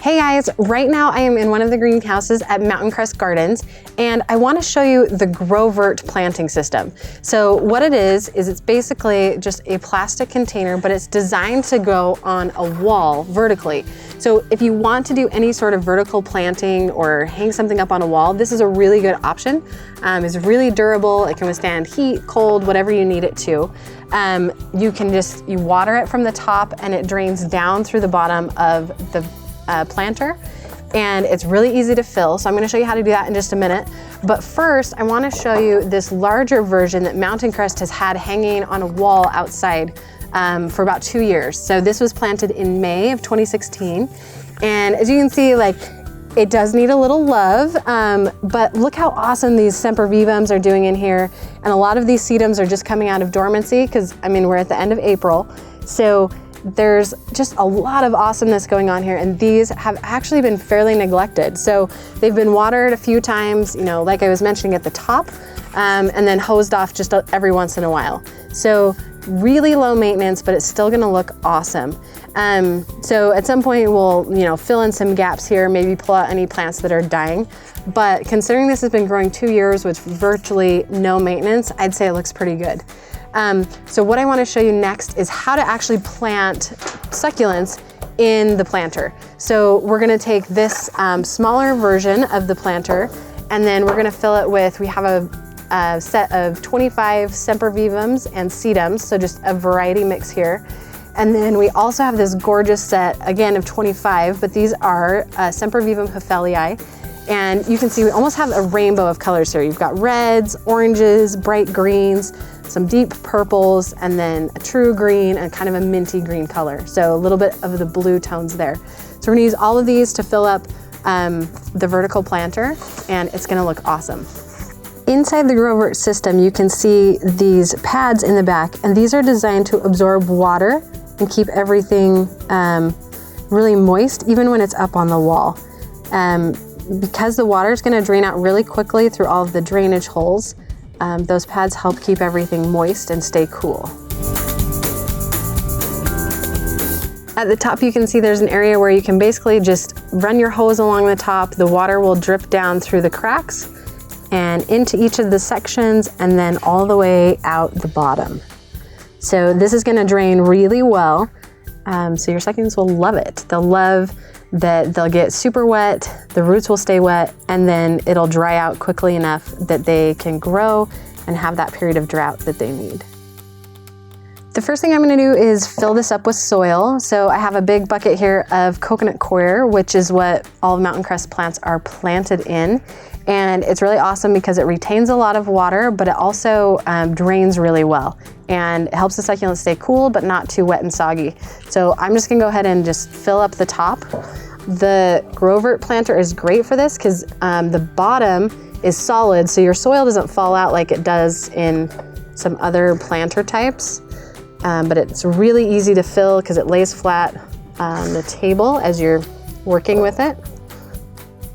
Hey guys, right now I am in one of the greenhouses at Mountain Crest Gardens, and I want to show you the Gro Vert planting system. So what it is it's basically just a plastic container, but it's designed to go on a wall vertically. So if you want to do any sort of vertical planting or hang something up on a wall, this is a really good option. It's really durable, it can withstand heat, cold, whatever you need it to. You water it from the top and it drains down through the bottom of the planter, and it's really easy to fill. So I'm going to show you how to do that in just a minute. But first, I want to show you this larger version that Mountain Crest has had hanging on a wall outside for about 2 years. So this was planted in May of 2016. And as you can see, it does need a little love, but look how awesome these Sempervivums are doing in here. And a lot of these Sedums are just coming out of dormancy because, we're at the end of April. So there's just a lot of awesomeness going on here, and these have actually been fairly neglected. So they've been watered a few times, like I was mentioning at the top, and then hosed off just every once in a while. So really low maintenance, but it's still gonna look awesome. So at some point we'll, fill in some gaps here, maybe pull out any plants that are dying. But considering this has been growing 2 years with virtually no maintenance, I'd say it looks pretty good. So what I want to show you next is how to actually plant succulents in the planter. So we're going to take this smaller version of the planter, and then we're going to fill it with, we have a set of 25 Sempervivums and Sedums, so just a variety mix here. And then we also have this gorgeous set, again, of 25, but these are Sempervivum heuffellii. And you can see we almost have a rainbow of colors here. You've got reds, oranges, bright greens, some deep purples, and then a true green and kind of a minty green color. So a little bit of the blue tones there. So we're gonna use all of these to fill up the vertical planter, and it's gonna look awesome. Inside the Gro Vert system, you can see these pads in the back, and these are designed to absorb water and keep everything really moist, even when it's up on the wall. Because the water is going to drain out really quickly through all of the drainage holes, those pads help keep everything moist and stay cool. At the top, you can see there's an area where you can basically just run your hose along the top. The water will drip down through the cracks and into each of the sections, and then all the way out the bottom. So this is going to drain really well. So your succulents will love it. They'll love that they'll get super wet, the roots will stay wet, and then it'll dry out quickly enough that they can grow and have that period of drought that they need. The first thing I'm going to do is fill this up with soil. So I have a big bucket here of coconut coir, which is what all Mountain Crest plants are planted in. And it's really awesome because it retains a lot of water, but it also drains really well. And it helps the succulent stay cool, but not too wet and soggy. So I'm just gonna go ahead and just fill up the top. The Gro Vert planter is great for this because the bottom is solid, so your soil doesn't fall out like it does in some other planter types. But it's really easy to fill because it lays flat on the table as you're working with it.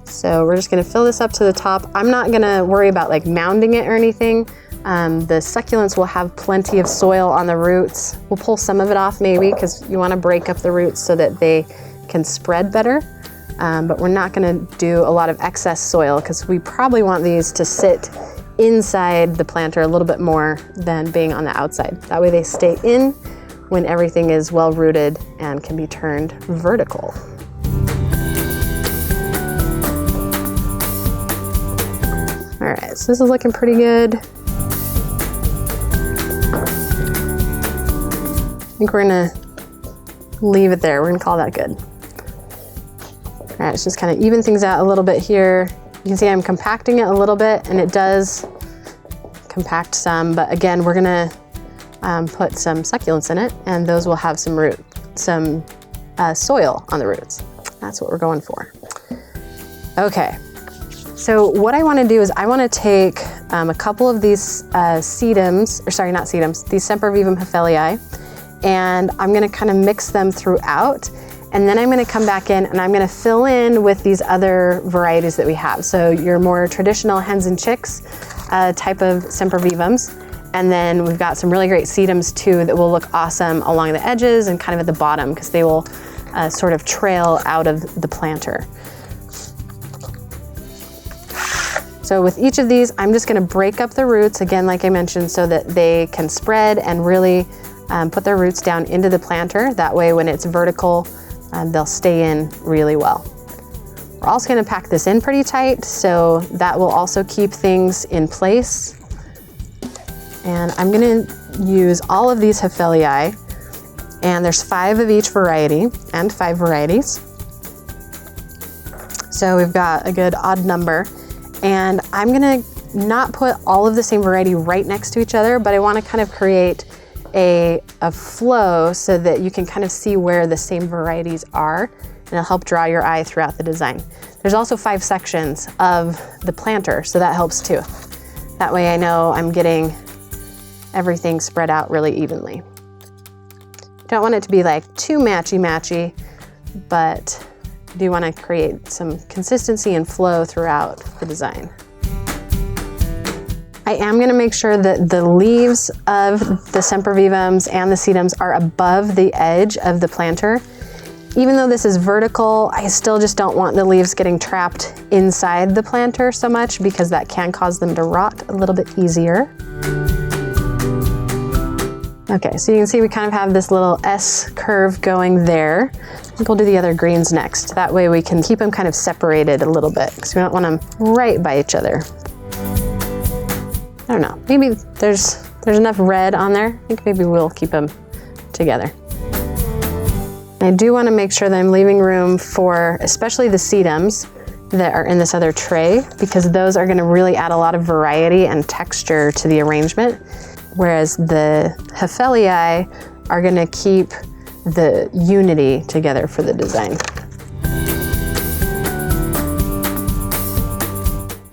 So we're just gonna fill this up to the top. I'm not gonna worry about mounding it or anything. The succulents will have plenty of soil on the roots. We'll pull some of it off maybe because you wanna break up the roots so that they can spread better. But we're not gonna do a lot of excess soil because we probably want these to sit inside the planter a little bit more than being on the outside. That way they stay in when everything is well rooted and can be turned vertical. All right, so this is looking pretty good. I think we're gonna leave it there. We're gonna call that good. All right, let's just kind of even things out a little bit here. You can see I'm compacting it a little bit, and it does compact some, but again, we're gonna put some succulents in it, and those will have some soil on the roots. That's what we're going for. Okay. So what I want to do is I want to take a couple of these Sedums, or sorry, not Sedums, these Sempervivum heuffellii, and I'm going to kind of mix them throughout, and then I'm going to come back in and I'm going to fill in with these other varieties that we have. So your more traditional hens and chicks type of Sempervivums, and then we've got some really great Sedums too that will look awesome along the edges and kind of at the bottom because they will a sort of trail out of the planter. So with each of these, I'm just gonna break up the roots, again, like I mentioned, so that they can spread and really put their roots down into the planter. That way, when it's vertical, they'll stay in really well. We're also gonna pack this in pretty tight, so that will also keep things in place. And I'm gonna use all of these heufellii, and there's 5 of each variety and 5 varieties. So we've got a good odd number. And I'm gonna not put all of the same variety right next to each other, but I wanna kind of create a flow so that you can kind of see where the same varieties are, and it'll help draw your eye throughout the design. There's also 5 sections of the planter, so that helps too. That way I know I'm getting everything spread out really evenly. Don't want it to be like too matchy-matchy, but I do want to create some consistency and flow throughout the design. I am going to make sure that the leaves of the Sempervivums and the Sedums are above the edge of the planter. Even though this is vertical, I still just don't want the leaves getting trapped inside the planter so much, because that can cause them to rot a little bit easier. Okay, so you can see we kind of have this little S curve going there. I think we'll do the other greens next. That way we can keep them kind of separated a little bit, because we don't want them right by each other. I don't know, maybe there's enough red on there. I think maybe we'll keep them together. I do want to make sure that I'm leaving room for especially the Sedums that are in this other tray, because those are going to really add a lot of variety and texture to the arrangement. Whereas the heuffellii are gonna keep the unity together for the design.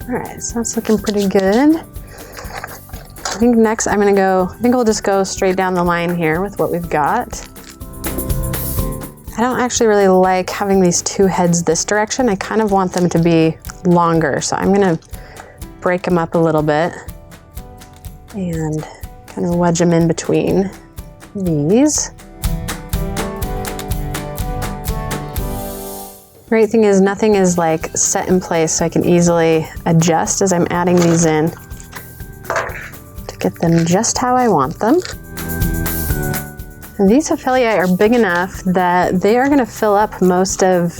All right, so that's looking pretty good. I think next I think we'll just go straight down the line here with what we've got. I don't actually really like having these 2 heads this direction. I kind of want them to be longer, so I'm gonna break them up a little bit and kind of wedge them in between these. Great thing is nothing is like set in place, so I can easily adjust as I'm adding these in to get them just how I want them. And these heufellii are big enough that they are going to fill up most of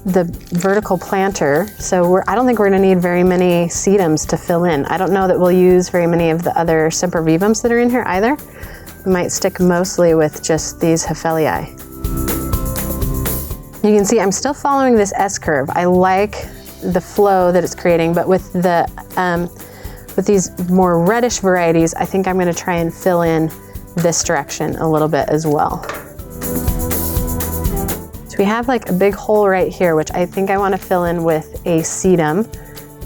the vertical planter, so I don't think we're going to need very many Sedums to fill in. I don't know that we'll use very many of the other Sempervivums that are in here either. We might stick mostly with just these heufellii. You can see I'm still following this S curve. I like the flow that it's creating, but with these more reddish varieties, I think I'm going to try and fill in this direction a little bit as well. So we have like a big hole right here, which I think I want to fill in with a Sedum,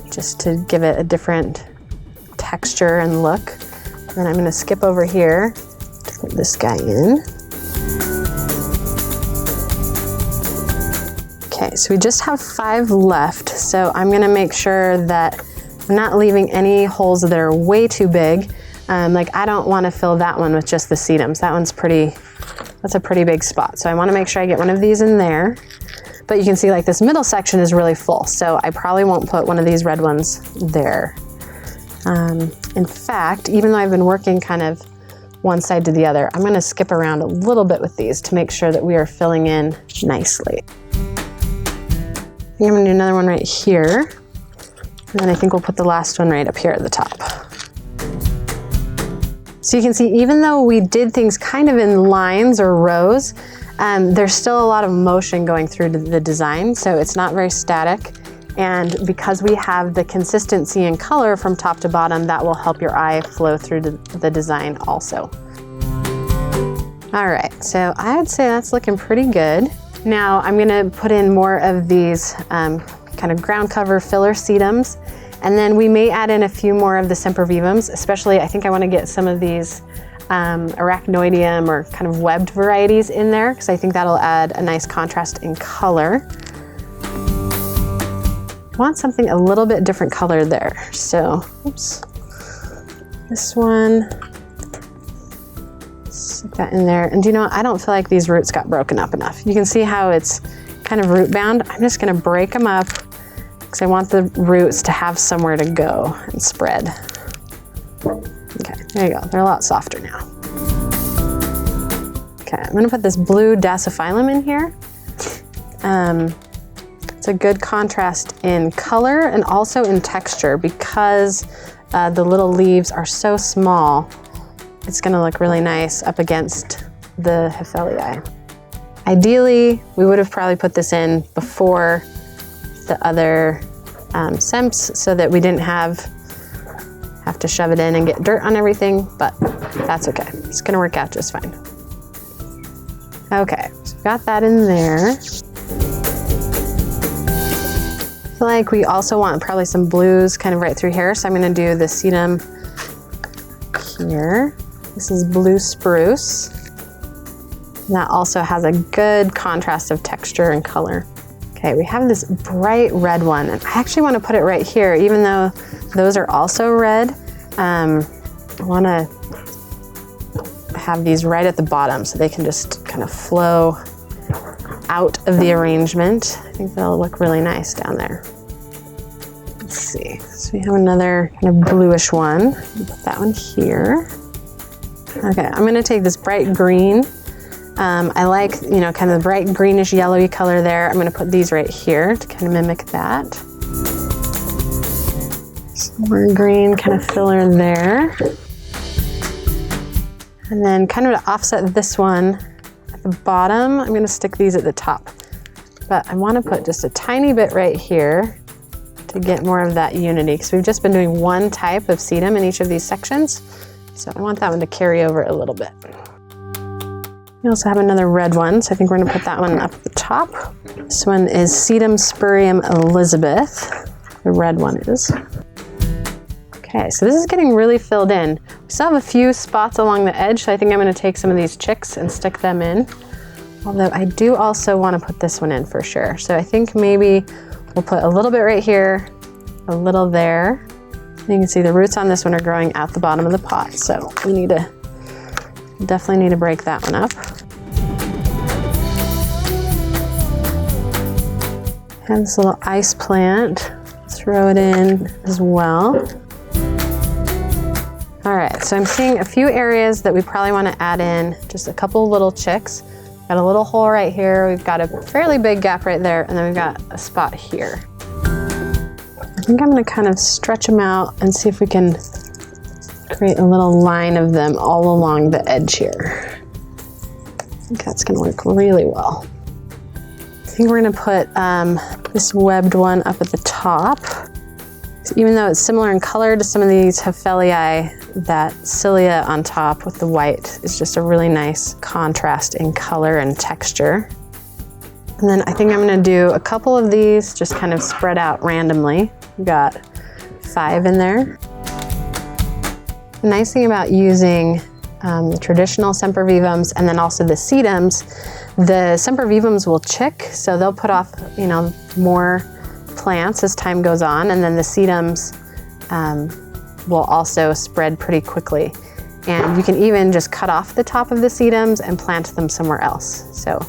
just to give it a different texture and look. And then I'm going to skip over here to put this guy in. Okay, so we just have 5 left, so I'm going to make sure that I'm not leaving any holes that are way too big. Like I don't want to fill that one with just the Sedums. That's a pretty big spot. So I want to make sure I get one of these in there. But you can see like this middle section is really full, so I probably won't put one of these red ones there. In fact, even though I've been working kind of one side to the other, I'm going to skip around a little bit with these to make sure that we are filling in nicely. I think I'm going to do another one right here, and then I think we'll put the last one right up here at the top. So you can see, even though we did things kind of in lines or rows, there's still a lot of motion going through the design, so it's not very static. And because we have the consistency in color from top to bottom, that will help your eye flow through the design also. All right, so I would say that's looking pretty good. Now I'm gonna put in more of these kind of ground cover filler Sedums. And then we may add in a few more of the Sempervivums, especially I think I want to get some of these arachnoideum or kind of webbed varieties in there, because I think that'll add a nice contrast in color. I want something a little bit different color there. So, oops, this one, Stick that in there. And you know, I don't feel like these roots got broken up enough. You can see how it's kind of root bound. I'm just gonna break them up because I want the roots to have somewhere to go and spread. Okay, there you go. They're a lot softer now. Okay, I'm gonna put this blue Dasyphilum in here. It's a good contrast in color and also in texture because the little leaves are so small. It's gonna look really nice up against the heuffellii. Ideally, we would have probably put this in before the other Semps so that we didn't have to shove it in and get dirt on everything, but that's okay. It's gonna work out just fine. Okay, so got that in there. I feel like we also want probably some blues kind of right through here, so I'm gonna do the sedum here. This is blue spruce. And that also has a good contrast of texture and color. Okay, we have this bright red one, and I actually want to put it right here, even though those are also red. I want to have these right at the bottom so they can just kind of flow out of the arrangement. I think that'll look really nice down there. Let's see, so we have another kind of bluish one. Put that one here. Okay, I'm gonna take this bright green. I like, you know, kind of the bright greenish yellowy color there. I'm gonna put these right here to kind of mimic that. Some more green kind of filler there. And then kind of to offset this one at the bottom, I'm gonna stick these at the top. But I wanna put just a tiny bit right here to get more of that unity, because we've just been doing one type of sedum in each of these sections. So I want that one to carry over a little bit. We also have another red one, so I think we're gonna put that one up at the top. This one is Sedum Spurium Elizabeth. The red one is. Okay, so this is getting really filled in. We still have a few spots along the edge, so I think I'm gonna take some of these chicks and stick them in. Although I do also wanna put this one in for sure. So I think maybe we'll put a little bit right here, a little there. You can see the roots on this one are growing out the bottom of the pot, so we definitely need to break that one up. Have this little ice plant, throw it in as well. All right, so I'm seeing a few areas that we probably want to add in just a couple little chicks. Got a little hole right here, we've got a fairly big gap right there, and then we've got a spot here. I think I'm gonna kind of stretch them out and see if we can create a little line of them all along the edge here. I think that's gonna work really well. I think we're gonna put this webbed one up at the top. So even though it's similar in color to some of these heuffellii, that cilia on top with the white is just a really nice contrast in color and texture. And then I think I'm gonna do a couple of these just kind of spread out randomly. We've got 5 in there. The nice thing about using the traditional Sempervivums and then also the Sedums, the Sempervivums will chick, so they'll put off, you know, more plants as time goes on, and then the Sedums will also spread pretty quickly. And you can even just cut off the top of the Sedums and plant them somewhere else. So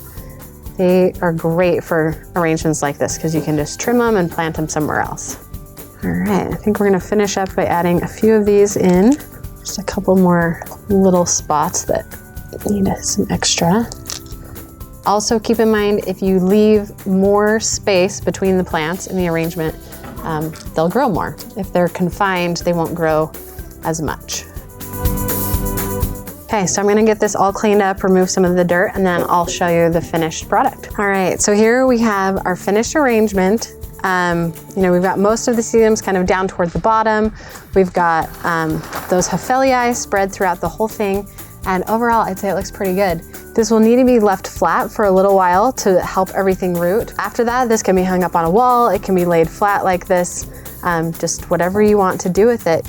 they are great for arrangements like this because you can just trim them and plant them somewhere else. All right, I think we're gonna finish up by adding a few of these in. Just a couple more little spots that need some extra. Also keep in mind, if you leave more space between the plants in the arrangement, they'll grow more. If they're confined, they won't grow as much. Okay, so I'm gonna get this all cleaned up, remove some of the dirt, and then I'll show you the finished product. All right, so here we have our finished arrangement. You know, we've got most of the sedums kind of down toward the bottom. We've got those heuffellii spread throughout the whole thing. And overall, I'd say it looks pretty good. This will need to be left flat for a little while to help everything root. After that, this can be hung up on a wall. It can be laid flat like this, just whatever you want to do with it.